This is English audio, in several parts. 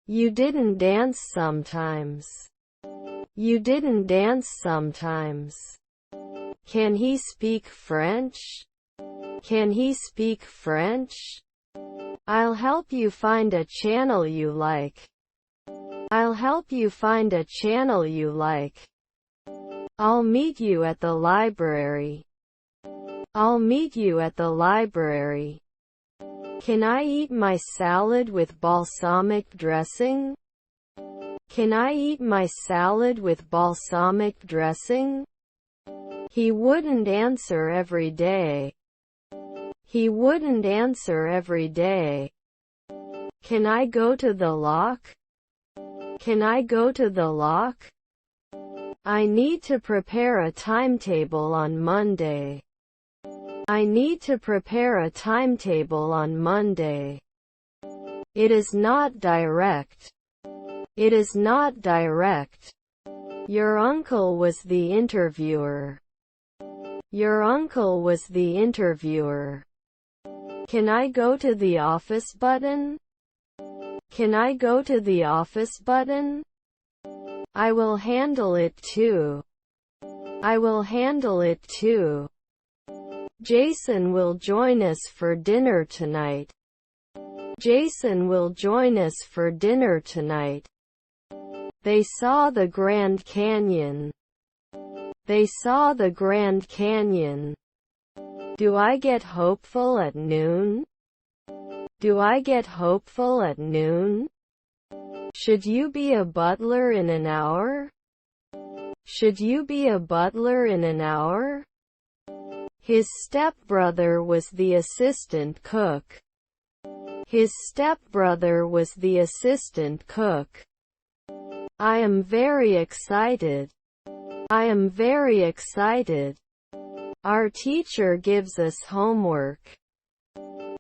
You didn't dance sometimes. You didn't dance sometimes. Can he speak French? Can he speak French? I'll help you find a channel you like. I'll help you find a channel you like. I'll meet you at the library. I'll meet you at the library. Can I eat my salad with balsamic dressing? Can I eat my salad with balsamic dressing? He wouldn't answer every day. He wouldn't answer every day. Can I go to the lock? Can I go to the lock? I need to prepare a timetable on Monday. I need to prepare a timetable on Monday. It is not direct. It is not direct. Your uncle was the interviewer. Your uncle was the interviewer. Can I go to the office button? Can I go to the office button? I will handle it too. I will handle it too. Jason will join us for dinner tonight. Jason will join us for dinner tonight. They saw the Grand Canyon. They saw the Grand Canyon. Do I get hopeful at noon? Do I get hopeful at noon? Should you be a butler in an hour? Should you be a butler in an hour? His stepbrother was the assistant cook. His stepbrother was the assistant cook. I am very excited. I am very excited. Our teacher gives us homework.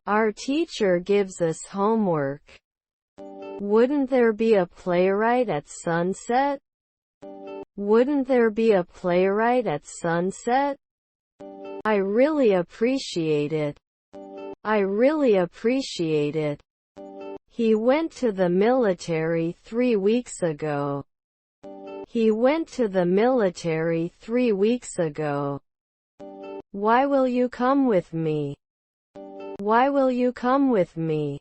Our teacher gives us homework. Wouldn't there be a playwright at sunset? Wouldn't there be a playwright at sunset? I really appreciate it. I really appreciate it. He went to the military 3 weeks ago. He went to the military 3 weeks ago. Why will you come with me? Why will you come with me?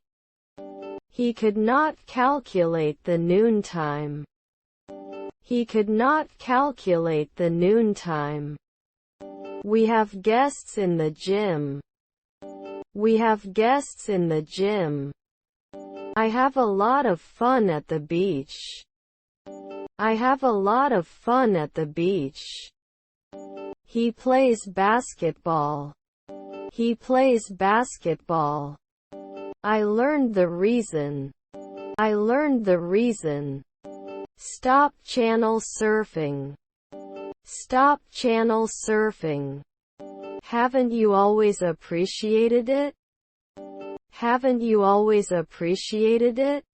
He could not calculate the noontime. He could not calculate the noontime. We have guests in the gym. We have guests in the gym. I have a lot of fun at the beach. I have a lot of fun at the beach. He plays basketball. He plays basketball. I learned the reason. I learned the reason. Stop channel surfing. Stop channel surfing. Haven't you always appreciated it? Haven't you always appreciated it?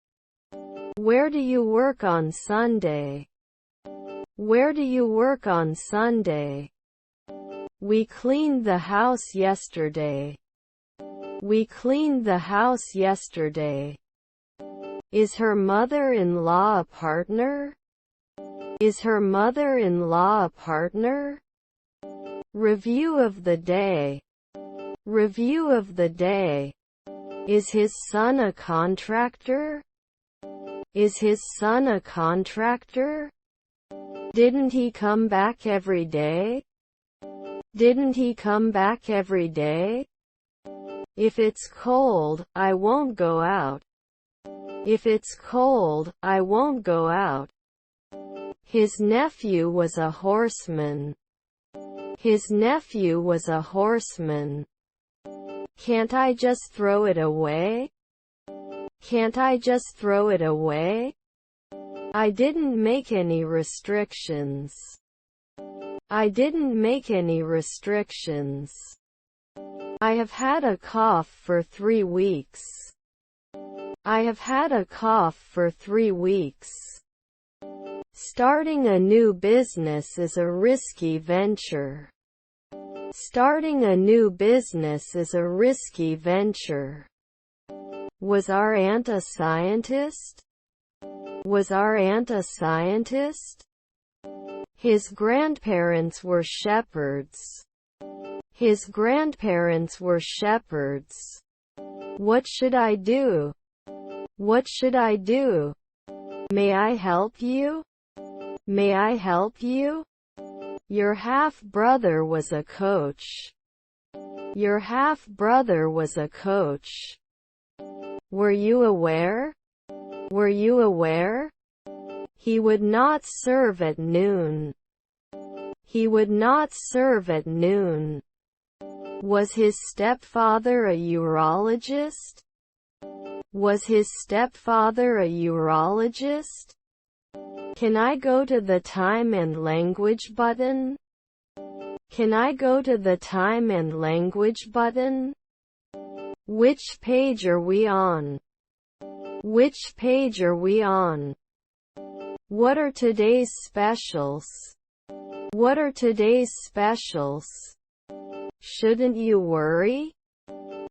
Where do you work on Sunday? Where do you work on Sunday? We cleaned the house yesterday. We cleaned the house yesterday. Is her mother-in-law a partner? Is her mother-in-law a partner? Review of the day. Review of the day. Is his son a contractor? Is his son a contractor? Didn't he come back every day? Didn't he come back every day? If it's cold, I won't go out. If it's cold, I won't go out. His nephew was a horseman. His nephew was a horseman. Can't I just throw it away? Can't I just throw it away? I didn't make any restrictions. I didn't make any restrictions. I have had a cough for 3 weeks. I have had a cough for 3 weeks. Starting a new business is a risky venture. Starting a new business is a risky venture. Was our aunt a scientist? Was our aunt a scientist? His grandparents were shepherds. His grandparents were shepherds. What should I do? What should I do? May I help you? May I help you? Your half-brother was a coach. Your half-brother was a coach. Were you aware? Were you aware? He would not serve at noon. He would not serve at noon. Was his stepfather a urologist? Was his stepfather a urologist? Can I go to the time and language button? Can I go to the time and language button? Which page are we on? Which page are we on? What are today's specials? What are today's specials? Shouldn't you worry?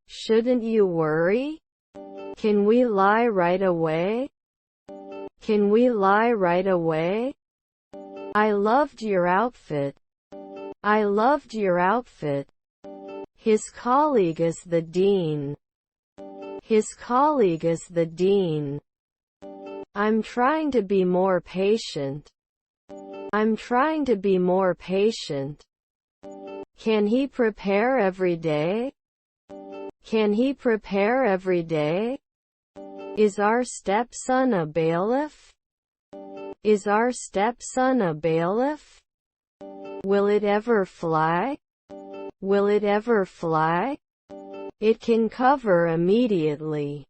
Shouldn't you worry? Can we lie right away? Can we lie right away? I loved your outfit. I loved your outfit. His colleague is the dean. His colleague is the dean. I'm trying to be more patient. I'm trying to be more patient. Can he prepare every day? Can he prepare every day? Is our stepson a bailiff? Is our stepson a bailiff? Will it ever fly? Will it ever fly? It can cover immediately.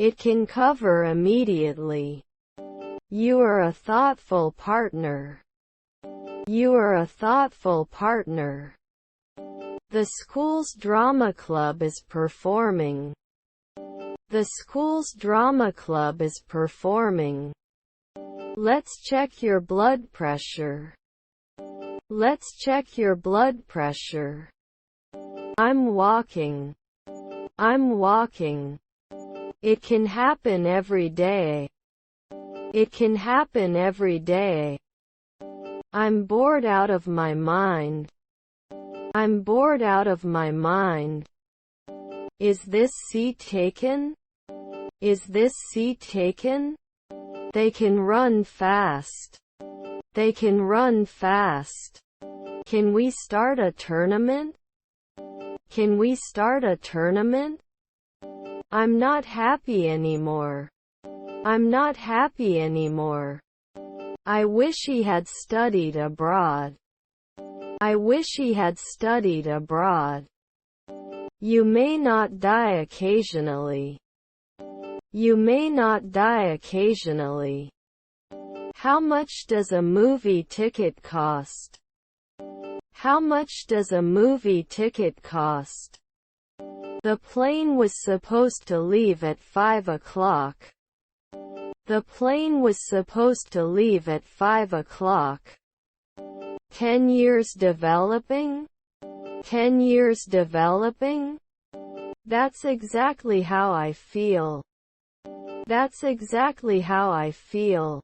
It can cover immediately. You are a thoughtful partner. You are a thoughtful partner. The school's drama club is performing. The school's drama club is performing. Let's check your blood pressure. Let's check your blood pressure. I'm walking. I'm walking. It can happen every day. It can happen every day. I'm bored out of my mind. I'm bored out of my mind. Is this seat taken? Is this seat taken? They can run fast. They can run fast. Can we start a tournament? Can we start a tournament? I'm not happy anymore. I'm not happy anymore. I wish he had studied abroad. I wish he had studied abroad. You may not die occasionally. You may not die occasionally. How much does a movie ticket cost? How much does a movie ticket cost? The plane was supposed to leave at 5 o'clock. The plane was supposed to leave at 5 o'clock. 10 years developing? 10 years developing? That's exactly how I feel. That's exactly how I feel.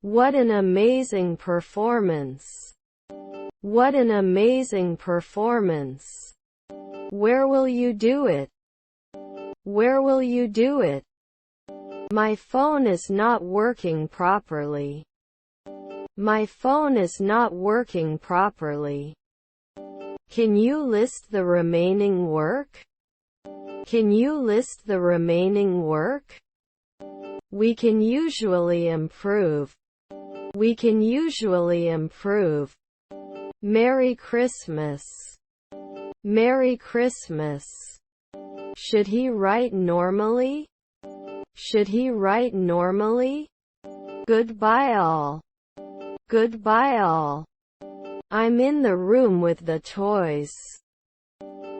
What an amazing performance. What an amazing performance. Where will you do it? Where will you do it? My phone is not working properly. My phone is not working properly. Can you list the remaining work? Can you list the remaining work? We can usually improve. We can usually improve. Merry Christmas. Merry Christmas. Should he write normally? Should he write normally? Goodbye all. Goodbye all. I'm in the room with the toys.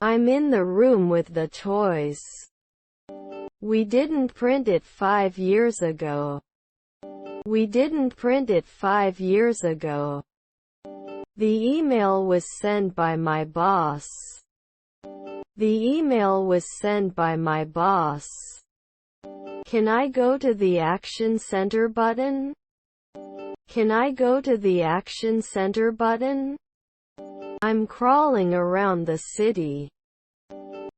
I'm in the room with the toys. We didn't print it 5 years ago. We didn't print it 5 years ago. The email was sent by my boss. The email was sent by my boss. Can I go to the Action Center button? Can I go to the Action Center button? I'm crawling around the city.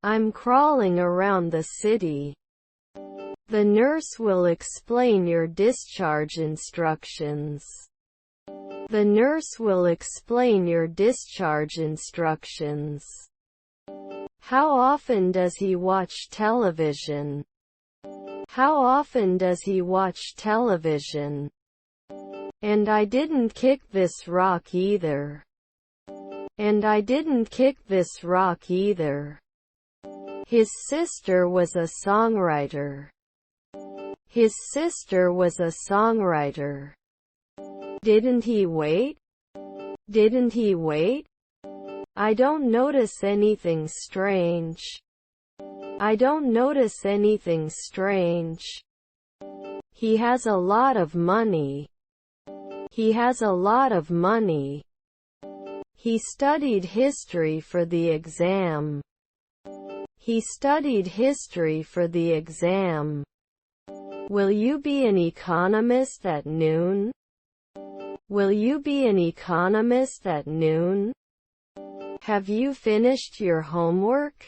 I'm crawling around the city. The nurse will explain your discharge instructions. The nurse will explain your discharge instructions. How often does he watch television? How often does he watch television? And I didn't kick this rock either. And I didn't kick this rock either. His sister was a songwriter. His sister was a songwriter. Didn't he wait? Didn't he wait? I don't notice anything strange. I don't notice anything strange. He has a lot of money. He has a lot of money. He studied history for the exam. He studied history for the exam. Will you be an economist at noon? Will you be an economist at noon? Have you finished your homework?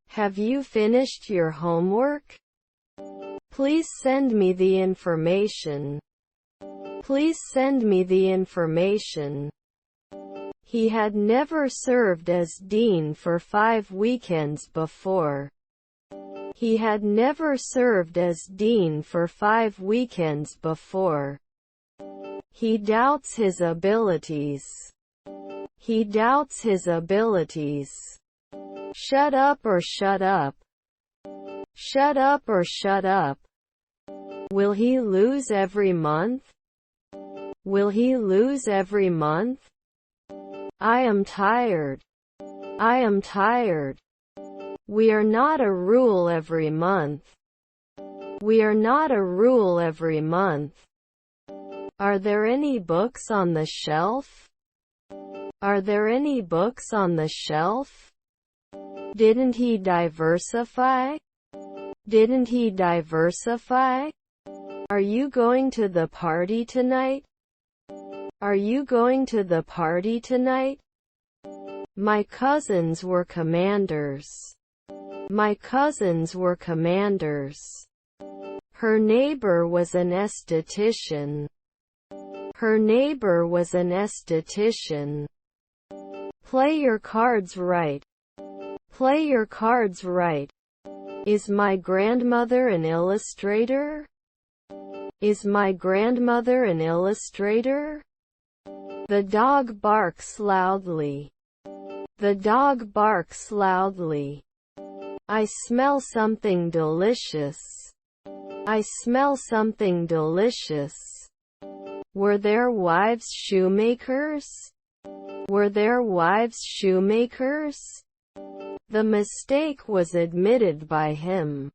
Have you finished your homework? Please send me the information. Please send me the information. He had never served as dean for 5 weekends before. He had never served as dean for 5 weekends before. He doubts his abilities. He doubts his abilities. Shut up or shut up. Shut up or shut up. Will he lose every month? Will he lose every month? I am tired. I am tired. We are not a rule every month. We are not a rule every month. Are there any books on the shelf? Are there any books on the shelf? Didn't he diversify? Didn't he diversify? Are you going to the party tonight? Are you going to the party tonight? My cousins were commanders. My cousins were commanders. Her neighbor was an esthetician. Her neighbor was an esthetician. Play your cards right. Play your cards right. Is my grandmother an illustrator? Is my grandmother an illustrator? The dog barks loudly. The dog barks loudly. I smell something delicious. I smell something delicious. Were their wives shoemakers? Were their wives shoemakers? The mistake was admitted by him.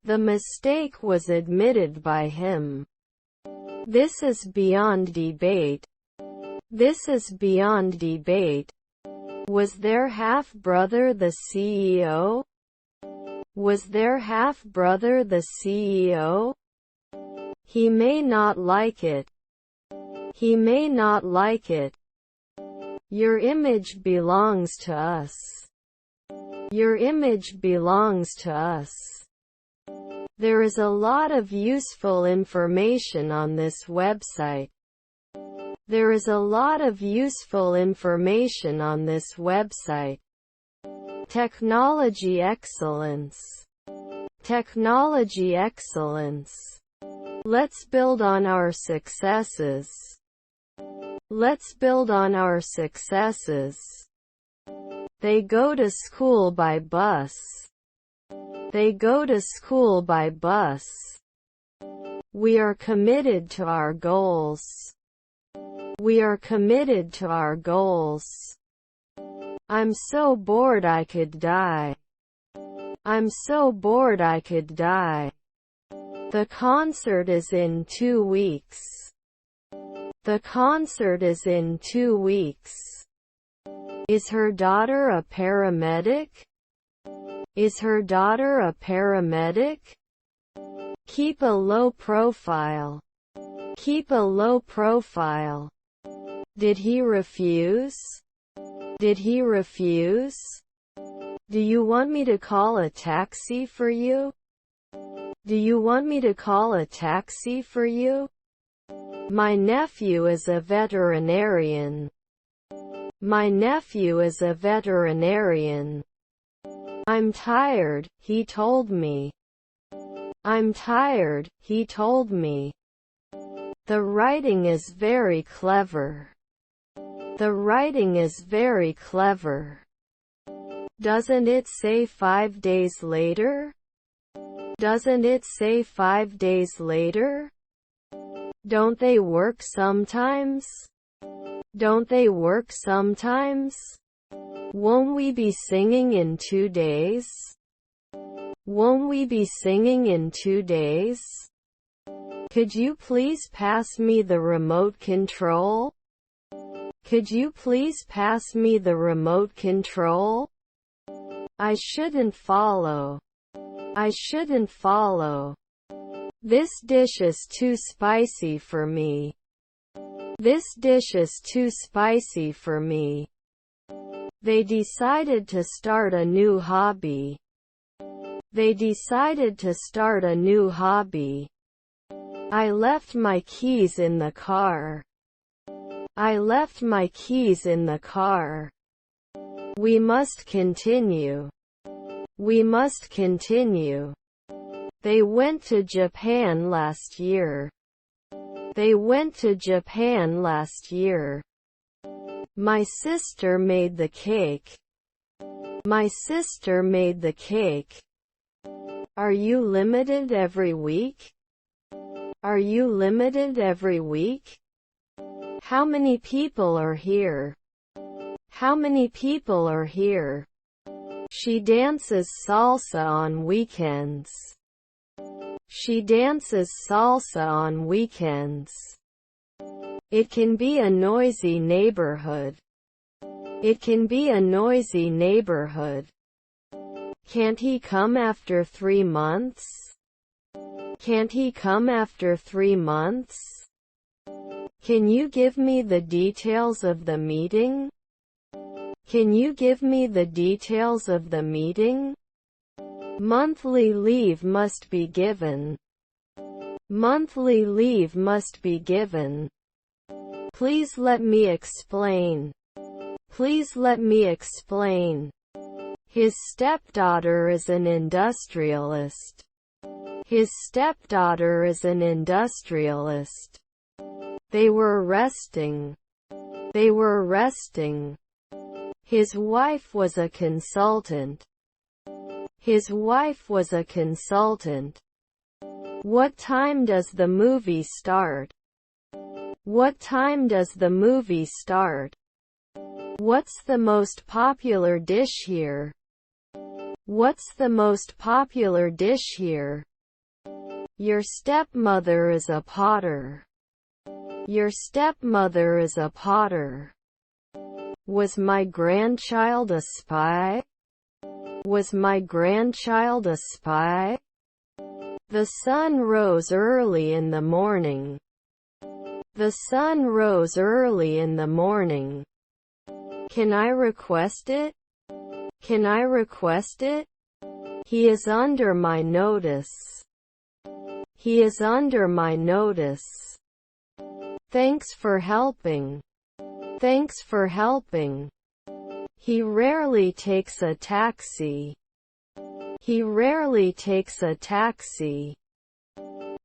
The mistake was admitted by him. This is beyond debate. This is beyond debate. Was their half-brother the CEO? Was their half-brother the CEO? He may not like it. He may not like it. Your image belongs to us. Your image belongs to us. There is a lot of useful information on this website. There is a lot of useful information on this website. Technology excellence. Technology excellence. Let's build on our successes. Let's build on our successes. They go to school by bus. They go to school by bus. We are committed to our goals. We are committed to our goals. I'm so bored I could die. I'm so bored I could die. The concert is in 2 weeks. The concert is in 2 weeks. Is her daughter a paramedic? Is her daughter a paramedic? Keep a low profile. Keep a low profile. Did he refuse? Did he refuse? Do you want me to call a taxi for you? Do you want me to call a taxi for you? My nephew is a veterinarian. My nephew is a veterinarian. I'm tired, he told me. I'm tired, he told me. The writing is very clever. The writing is very clever. Doesn't it say 5 days later? Doesn't it say 5 days later? Don't they work sometimes? Don't they work sometimes? Won't we be singing in 2 days? Won't we be singing in 2 days? Could you please pass me the remote control? Could you please pass me the remote control? I shouldn't follow. I shouldn't follow. This dish is too spicy for me. This dish is too spicy for me. They decided to start a new hobby. They decided to start a new hobby. I left my keys in the car. I left my keys in the car. We must continue. We must continue. They went to Japan last year. They went to Japan last year. My sister made the cake. My sister made the cake. Are you limited every week? Are you limited every week? How many people are here? How many people are here? She dances salsa on weekends. She dances salsa on weekends. It can be a noisy neighborhood. It can be a noisy neighborhood. Can't he come after 3 months? Can't he come after 3 months? Can you give me the details of the meeting? Can you give me the details of the meeting? Monthly leave must be given. Monthly leave must be given. Please let me explain. Please let me explain. His stepdaughter is an industrialist. His stepdaughter is an industrialist. They were resting. They were resting. His wife was a consultant. His wife was a consultant. What time does the movie start? What time does the movie start? What's the most popular dish here? What's the most popular dish here? Your stepmother is a potter. Your stepmother is a potter. Was my grandchild a spy? Was my grandchild a spy? The sun rose early in the morning. The sun rose early in the morning. Can I request it? Can I request it? He is under my notice. He is under my notice. Thanks for helping. Thanks for helping. He rarely takes a taxi. He rarely takes a taxi.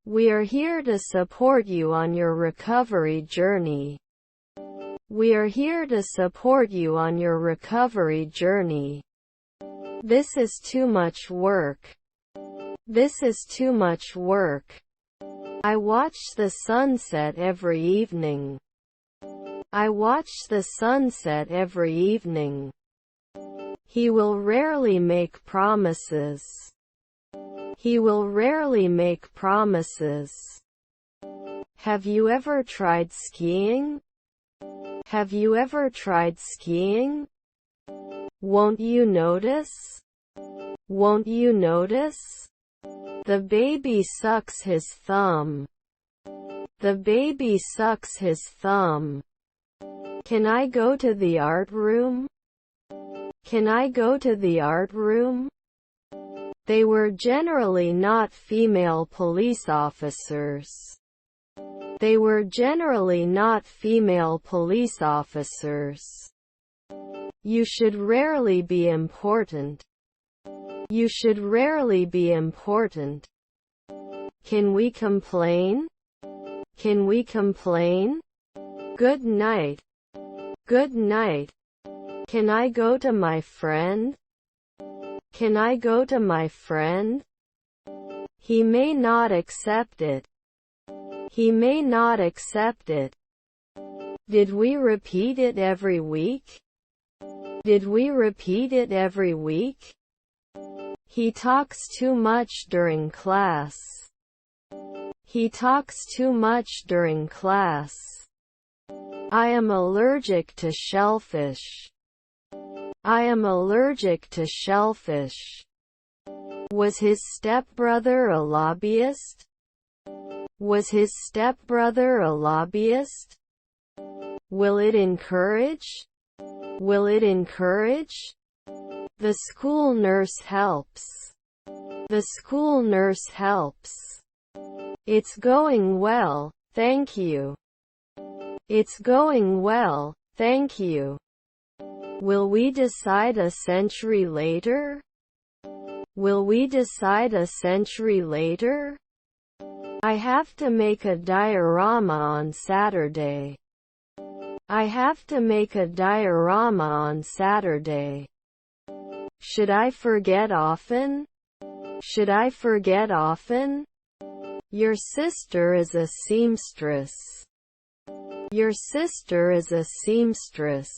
We are here to support you on your recovery journey. We are here to support you on your recovery journey. This is too much work. This is too much work. I watch the sunset every evening. I watch the sunset every evening. He will rarely make promises. He will rarely make promises. Have you ever tried skiing? Have you ever tried skiing? Won't you notice? Won't you notice? The baby sucks his thumb. The baby sucks his thumb. Can I go to the art room? Can I go to the art room? They were generally not female police officers. They were generally not female police officers. You should rarely be important. You should rarely be important. Can we complain? Can we complain? Good night. Good night. Can I go to my friend? Can I go to my friend? He may not accept it. He may not accept it. Did we repeat it every week? Did we repeat it every week? He talks too much during class. He talks too much during class. I am allergic to shellfish. I am allergic to shellfish. Was his stepbrother a lobbyist? Was his stepbrother a lobbyist? Will it encourage? Will it encourage? The school nurse helps. The school nurse helps. It's going well, thank you. It's going well, thank you. Will we decide a century later? Will we decide a century later? I have to make a diorama on Saturday. I have to make a diorama on Saturday. Should I forget often? Should I forget often? Your sister is a seamstress. Your sister is a seamstress.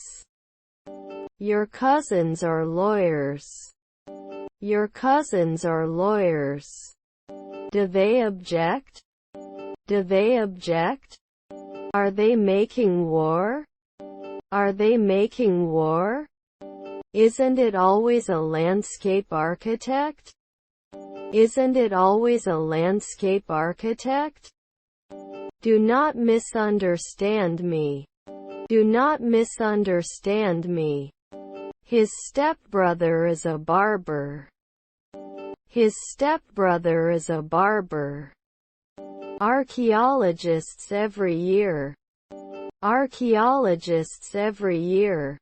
Your cousins are lawyers. Your cousins are lawyers. Do they object? Do they object? Are they making war? Are they making war? Isn't it always a landscape architect? Isn't it always a landscape architect? Do not misunderstand me. Do not misunderstand me. His stepbrother is a barber. His stepbrother is a barber. Archaeologists every year. Archaeologists every year.